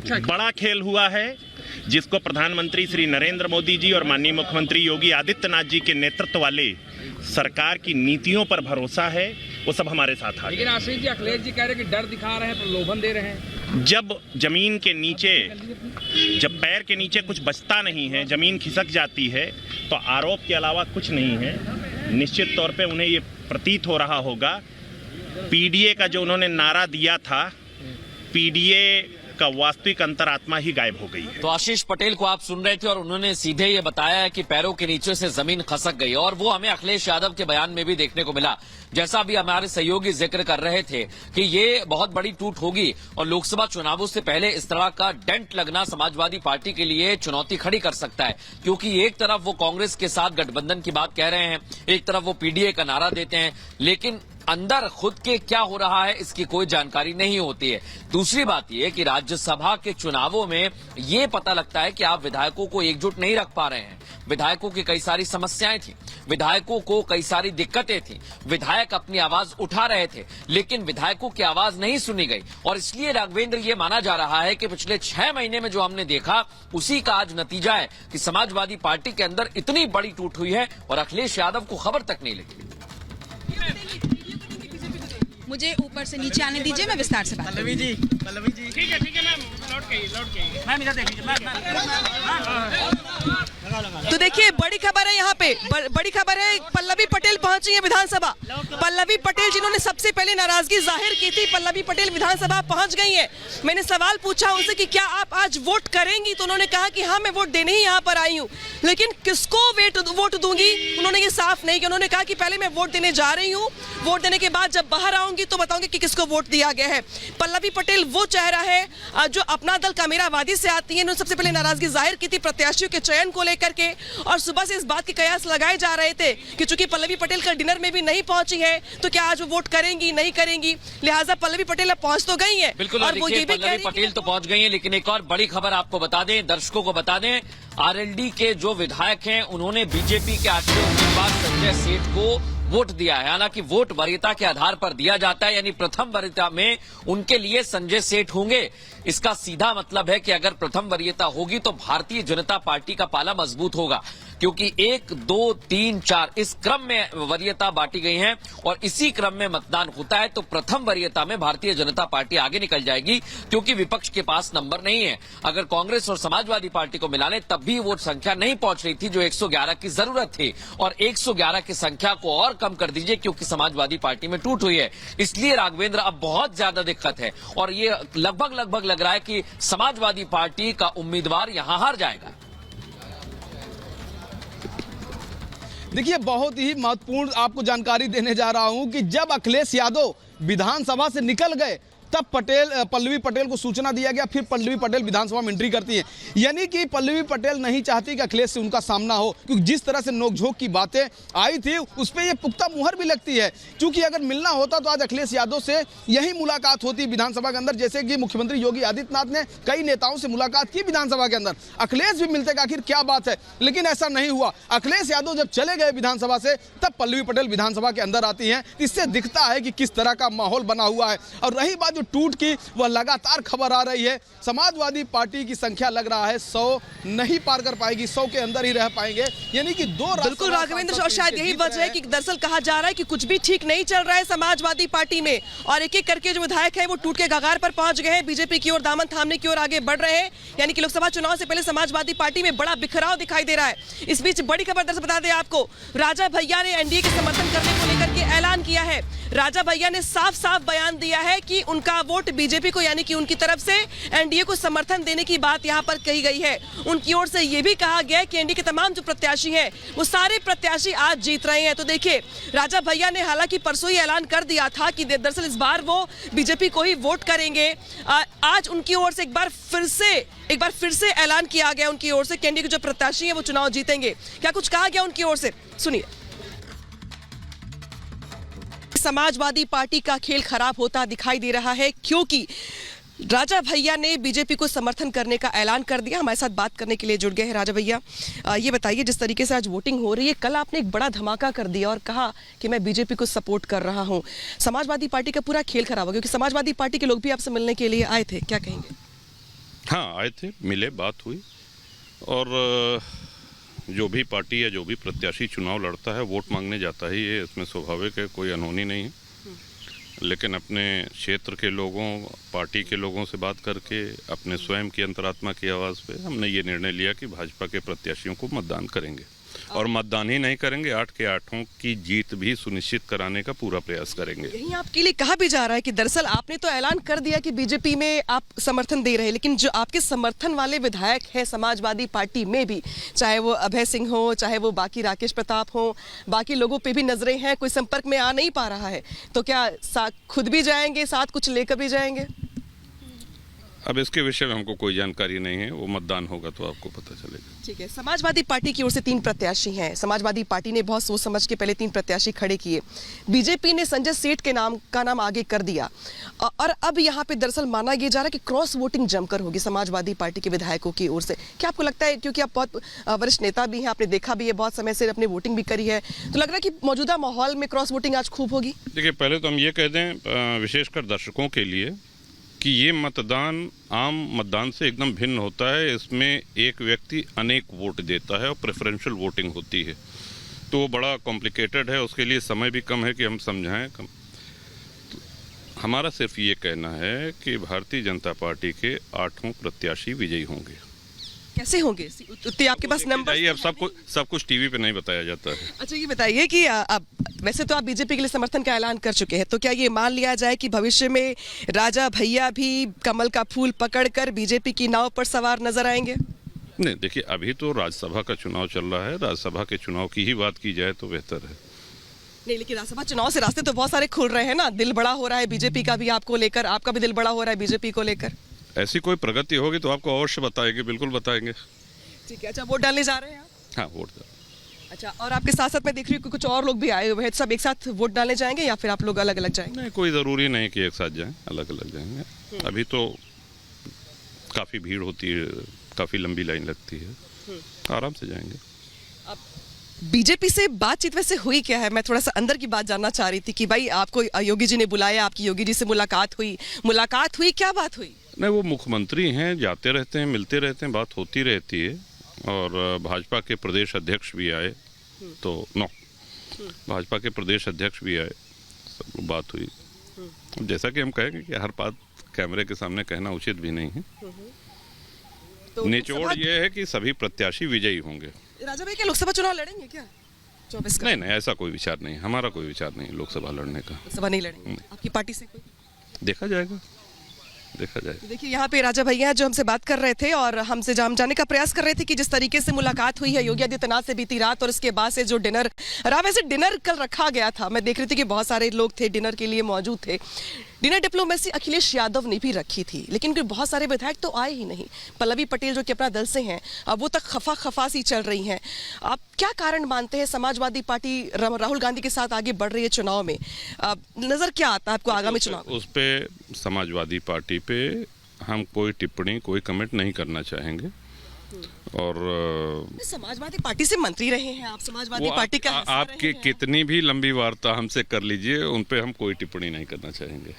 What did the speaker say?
बड़ा खेल हुआ है जिसको प्रधानमंत्री श्री नरेंद्र मोदी जी और माननीय मुख्यमंत्री योगी आदित्यनाथ जी के नेतृत्व वाले सरकार की नीतियों पर भरोसा है, वो सब हमारे साथ आ गए। लेकिन आशीष जी, अखिलेश जी कह रहे हैं कि डर दिखा रहे हैं, प्रलोभन दे रहे हैं। जब जमीन के नीचे, जब पैर के नीचे कुछ बचता नहीं है, जमीन खिसक जाती है, तो आरोप के अलावा कुछ नहीं है। निश्चित तौर पे उन्हें ये प्रतीत हो रहा होगा, पीडीए का जो उन्होंने नारा दिया था, पीडीए का वास्तविक अंतरात्मा ही गायब हो गई है। तो आशीष पटेल को आप सुन रहे थे और उन्होंने सीधे ये बताया है कि पैरों के नीचे से जमीन खसक गई, और वो हमें अखिलेश यादव के बयान में भी देखने को मिला। जैसा भी हमारे सहयोगी जिक्र कर रहे थे कि ये बहुत बड़ी टूट होगी और लोकसभा चुनावों से पहले इस तरह का डेंट लगना समाजवादी पार्टी के लिए चुनौती खड़ी कर सकता है, क्योंकि एक तरफ वो कांग्रेस के साथ गठबंधन की बात कह रहे हैं, एक तरफ वो पीडीए का नारा देते हैं, लेकिन अंदर खुद के क्या हो रहा है इसकी कोई जानकारी नहीं होती है। दूसरी बात यह कि राज्यसभा के चुनावों में ये पता लगता है कि आप विधायकों को एकजुट नहीं रख पा रहे हैं। विधायकों की कई सारी समस्याएं थी, विधायकों को कई सारी दिक्कतें थी, विधायक अपनी आवाज उठा रहे थे, लेकिन विधायकों की आवाज नहीं सुनी गई। और इसलिए राघवेंद्र, ये माना जा रहा है कि पिछले 6 महीने में जो हमने देखा, उसी का आज नतीजा है कि समाजवादी पार्टी के अंदर इतनी बड़ी टूट हुई है और अखिलेश यादव को खबर तक नहीं लगी। मुझे ऊपर से नीचे आने दीजिए, मैं विस्तार से बात पल्लवी जी ठीक है मैम, लौट के मैम इधर देखिए तो देखिए, बड़ी खबर है यहाँ पे, बड़ी खबर है, पल्लवी पटेल पहुंची है विधानसभा। पल्लवी पटेल जिन्होंने सबसे पहले नाराजगी जाहिर की थी, पल्लवी पटेल विधानसभा पहुंच गई है। मैंने सवाल पूछा उनसे कि क्या आप आज वोट करेंगी, तो उन्होंने कहा कि हाँ, मैं वोट देने ही यहाँ पर आई हूँ, लेकिन किसको वोट दूंगी उन्होंने ये साफ नहीं किया। उन्होंने कहा कि पहले मैं वोट देने जा रही हूँ, वोट देने के बाद जब बाहर आऊंगी तो बताऊंगी कि किसको वोट दिया गया है। पल्लवी पटेल वो चेहरा है जो अपना दल कामेरावादी से आती है। उन्होंने सबसे पहले नाराजगी जाहिर की थी प्रत्याशियों के चयन को लेकर के, और सुबह से इस बात के कयास लगाए जा रहे थे कि चूंकि पल्लवी पटेल का डिनर में भी नहीं पहुंची है, तो क्या आज वो वोट करेंगी नहीं करेंगी। लिहाजा पल्लवी पटेल अब पहुंच तो गई है। बिल्कुल, और वो ये भी पल्लवी पटेल तो पहुंच गई है, लेकिन एक और बड़ी खबर आपको बता दें, दर्शकों को बता दें, आरएलडी के जो विधायक हैं उन्होंने बीजेपी के आखिरी उम्मीदवार संजय सेठ को वोट दिया है। हालांकि वोट वरीयता के आधार पर दिया जाता है, यानी प्रथम वरीयता में उनके लिए संजय सेठ होंगे। इसका सीधा मतलब है कि अगर प्रथम वरीयता होगी तो भारतीय जनता पार्टी का पाला मजबूत होगा, क्योंकि 1, 2, 3, 4 इस क्रम में वरीयता बांटी गई है और इसी क्रम में मतदान होता है। तो प्रथम वरीयता में भारतीय जनता पार्टी आगे निकल जाएगी, क्योंकि विपक्ष के पास नंबर नहीं है। अगर कांग्रेस और समाजवादी पार्टी को मिला ले तब भी वोट संख्या नहीं पहुंच रही थी जो 111 की जरूरत थी, और 111 की संख्या को और कम कर दीजिए क्योंकि समाजवादी पार्टी में टूट हुई है। इसलिए राघवेंद्र, अब बहुत ज्यादा दिक्कत है और ये लगभग लग रहा है कि समाजवादी पार्टी का उम्मीदवार यहां हार जाएगा। देखिए, बहुत ही महत्वपूर्ण आपको जानकारी देने जा रहा हूं कि जब अखिलेश यादव विधानसभा से निकल गए तब पल्लवी पटेल को सूचना दिया गया, फिर पल्लवी पटेल विधानसभा में एंट्री करती है। यानी कि पल्लवी पटेल नहीं चाहती कि अखिलेश से उनका सामना हो, क्योंकि जिस तरह से नोकझोंक की बातें आई थी उस पर यह पुख्ता मुहर भी लगती है। क्योंकि अगर मिलना होता तो आज अखिलेश यादव से यही मुलाकात होती विधानसभा के अंदर, जैसे कि मुख्यमंत्री योगी आदित्यनाथ ने कई नेताओं से मुलाकात की विधानसभा के अंदर, अखिलेश भी मिलते, आखिर क्या बात है, लेकिन ऐसा नहीं हुआ। अखिलेश यादव जब चले गए विधानसभा से तब पल्लवी पटेल विधानसभा के अंदर आती हैं। इससे दिखता है कि किस तरह का माहौल बना हुआ है। और रही बात जो टूट की, वह लगातार खबर आ रही है। समाजवादी पार्टी की संख्या लग रहा है 100 नहीं पार कर पाएगी, 100 के अंदर ही रह पाएंगे, यानी कि 2। बिल्कुल राघवेंद्र, और शायद यही वजह है कि दरअसल कहा जा रहा है कि कुछ भी ठीक नहीं चल रहा है समाजवादी पार्टी में, और एक एक करके जो विधायक है वो टूट के कगार पर पहुंच गए हैं, बीजेपी की ओर दामन थामने की ओर आगे बढ़ रहे हैं। यानी कि लोकसभा चुनाव से पहले समाजवादी पार्टी में बड़ा बिखराव दिखाई दे रहा है। इस बीच बड़ी खबर दरअसल बता दें आपको, राजा भैया ने एनडीए के समर्थन करने को लेकर के ऐलान किया है। राजा भैया ने साफ साफ बयान दिया है कि उनका वोट बीजेपी को, यानी कि उनकी तरफ से एनडीए को समर्थन देने की बात यहां पर कही गई है। उनकी ओर से यह भी कहा गया है कि एनडीए के तमाम जो प्रत्याशी हैं वो सारे प्रत्याशी आज जीत रहे हैं। तो देखिए, राजा भैया ने हालांकि परसों ही ऐलान कर दिया था कि दरअसल इस बार वो बीजेपी को ही वोट करेंगे। आज उनकी ओर से एक बार फिर से ऐलान किया गया उनकी ओर से कि एनडीए के जो प्रत्याशी हैं वो चुनाव जीतेंगे। क्या कुछ कहा गया उनकी ओर से, सुनिए। समाजवादी पार्टी का खेल खराब होता दिखाई दे रहा है, क्योंकि राजा भैया ने बीजेपी को समर्थन करने का ऐलान कर दिया। हमारे साथ बात करने के लिए जुड़ गए हैं राजा भैया। ये बताइए, जिस तरीके से आज वोटिंग हो रही है, कल आपने एक बड़ा धमाका कर दिया और कहा कि मैं बीजेपी को सपोर्ट कर रहा हूं। समाजवादी पार्टी का पूरा खेल खराब हो गया, क्योंकि समाजवादी पार्टी के लोग भी आपसे मिलने के लिए आए थे, क्या कहेंगे? हाँ, आए थे, मिले, बात हुई और जो भी पार्टी या जो भी प्रत्याशी चुनाव लड़ता है वोट मांगने जाता ही है, इसमें स्वाभाविक है, कोई अनहोनी नहीं है। लेकिन अपने क्षेत्र के लोगों, पार्टी के लोगों से बात करके अपने स्वयं की अंतरात्मा की आवाज़ पे हमने ये निर्णय लिया कि भाजपा के प्रत्याशियों को मतदान करेंगे और मतदान ही नहीं करेंगे, 8 के 8 की जीत भी सुनिश्चित कराने का पूरा प्रयास करेंगे। यही आपके लिए कहा भी जा रहा है कि दरअसल आपने तो ऐलान कर दिया कि बीजेपी में आप समर्थन दे रहे हैं, लेकिन जो आपके समर्थन वाले विधायक हैं समाजवादी पार्टी में भी, चाहे वो अभय सिंह हो, चाहे वो बाकी राकेश प्रताप हो, बाकी लोगों पे भी नजरें हैं, कोई संपर्क में आ नहीं पा रहा है, तो क्या खुद भी जाएंगे, साथ कुछ लेकर भी जाएंगे? अब इसके विषय में हमको कोई जानकारी नहीं है, वो मतदान होगा तो आपको पता चलेगा। ठीक है, समाजवादी पार्टी की ओर से 3 प्रत्याशी हैं। समाजवादी पार्टी ने बहुत सोच समझ के पहले 3 प्रत्याशी खड़े किए। बीजेपी ने संजय सेठ के नाम आगे कर दिया और अब यहाँ पे दरअसल माना यह जा रहा है कि क्रॉस वोटिंग जमकर होगी समाजवादी पार्टी के विधायकों की ओर से। क्या आपको लगता है, क्योंकि आप बहुत वरिष्ठ नेता भी हैं, आपने देखा भी है, बहुत समय से अपनी वोटिंग भी करी है, तो लग रहा है कि मौजूदा माहौल में क्रॉस वोटिंग आज खूब होगी? देखिए, पहले तो हम ये कह दें विशेषकर दर्शकों के लिए कि ये मतदान आम मतदान से एकदम भिन्न होता है। इसमें एक व्यक्ति अनेक वोट देता है और प्रेफरेंशियल वोटिंग होती है, तो वो बड़ा कॉम्प्लिकेटेड है, उसके लिए समय भी कम है कि हम समझाएं कम। तो हमारा सिर्फ ये कहना है कि भारतीय जनता पार्टी के 8 प्रत्याशी विजयी होंगे। कैसे होंगे? उतने आपके पास नंबर? अब सब कुछ टीवी पे नहीं बताया जाता है। अच्छा, ये बताइए कि अब वैसे तो आप बीजेपी के लिए समर्थन का ऐलान कर चुके हैं, तो क्या ये मान लिया जाए कि भविष्य में राजा भैया भी कमल का फूल पकड़कर बीजेपी की नाव पर सवार नजर आएंगे? नहीं, देखिए, अभी तो राज्यसभा का चुनाव चल रहा है, राज्यसभा के चुनाव की ही बात की जाए तो बेहतर है। नहीं, लेकिन राज्यसभा चुनाव से रास्ते तो बहुत सारे खुल रहे हैं ना, दिल बड़ा हो रहा है बीजेपी का भी आपको लेकर, आपका भी दिल बड़ा हो रहा है बीजेपी को लेकर। ऐसी कोई प्रगति होगी तो आपको अवश्य बताएंगे, बिल्कुल बताएंगे। ठीक है। अच्छा, वोट डालने जा रहे हैं आप? हाँ, वोट डाल। अच्छा, और आपके साथ साथ मैं देख रही हूँ कि कुछ और लोग भी आए हुए हैं, सब एक साथ वोट डालने जाएंगे या फिर आप लोग अलग अलग जाएंगे? नहीं, कोई ज़रूरी नहीं कि एक साथ जाएं, अलग अलग जाएंगे। अभी तो काफ़ी भीड़ होती है, काफ़ी लंबी लाइन लगती है, आराम से जाएंगे। बीजेपी से बातचीत वैसे हुई क्या है? मैं थोड़ा सा अंदर की बात जानना चाह रही थी कि भाई आपको योगी जी ने बुलाया, आपकी योगी जी से मुलाकात हुई, क्या बात हुई? नहीं, वो मुख्यमंत्री हैं, जाते रहते हैं, मिलते रहते हैं, बात होती रहती है। और भाजपा के प्रदेश अध्यक्ष भी आए, तो भाजपा के प्रदेश अध्यक्ष भी आए, सब बात हुई। जैसा कि हम कहेंगे कि हर बात कैमरे के सामने कहना उचित भी नहीं है। तो निचोड़ ये है कि सभी प्रत्याशी विजयी होंगे। राजा भाई, क्या लोकसभा चुनाव लड़ेंगे क्या 24 का? नहीं, ऐसा कोई विचार नहीं, हमारा कोई विचार नहीं लोकसभा लड़ने का। लोकसभा नहीं लड़ेंगे? आपकी पार्टी से कोई? देखा जाएगा। देखिए, यहाँ पे राजा भैया जो हमसे बात कर रहे थे और हमसे जानने का प्रयास कर रहे थे कि जिस तरीके से मुलाकात हुई है योगी आदित्यनाथ से बीती रात और इसके बाद से जो डिनर रहा, वैसे डिनर कल रखा गया था, मैं देख रही थी कि बहुत सारे लोग थे डिनर के लिए मौजूद थे। डिनर डिप्लोमेसी अखिलेश यादव ने भी रखी थी, लेकिन बहुत सारे विधायक तो आए ही नहीं। पल्लवी पटेल जो कि अपना दल से हैं, अब वो तक खफा सी चल रही हैं। आप क्या कारण मानते हैं समाजवादी पार्टी राहुल गांधी के साथ आगे बढ़ रही है चुनाव में? नजर क्या आता है आपको आगामी चुनाव? उस पे समाजवादी पार्टी पे हम कोई टिप्पणी, कोई कमेंट नहीं करना चाहेंगे। और समाजवादी पार्टी से मंत्री रहे हैं आप, समाजवादी पार्टी का आपकी कितनी भी लंबी वार्ता हमसे कर लीजिए, उन पे हम कोई टिप्पणी नहीं करना चाहेंगे।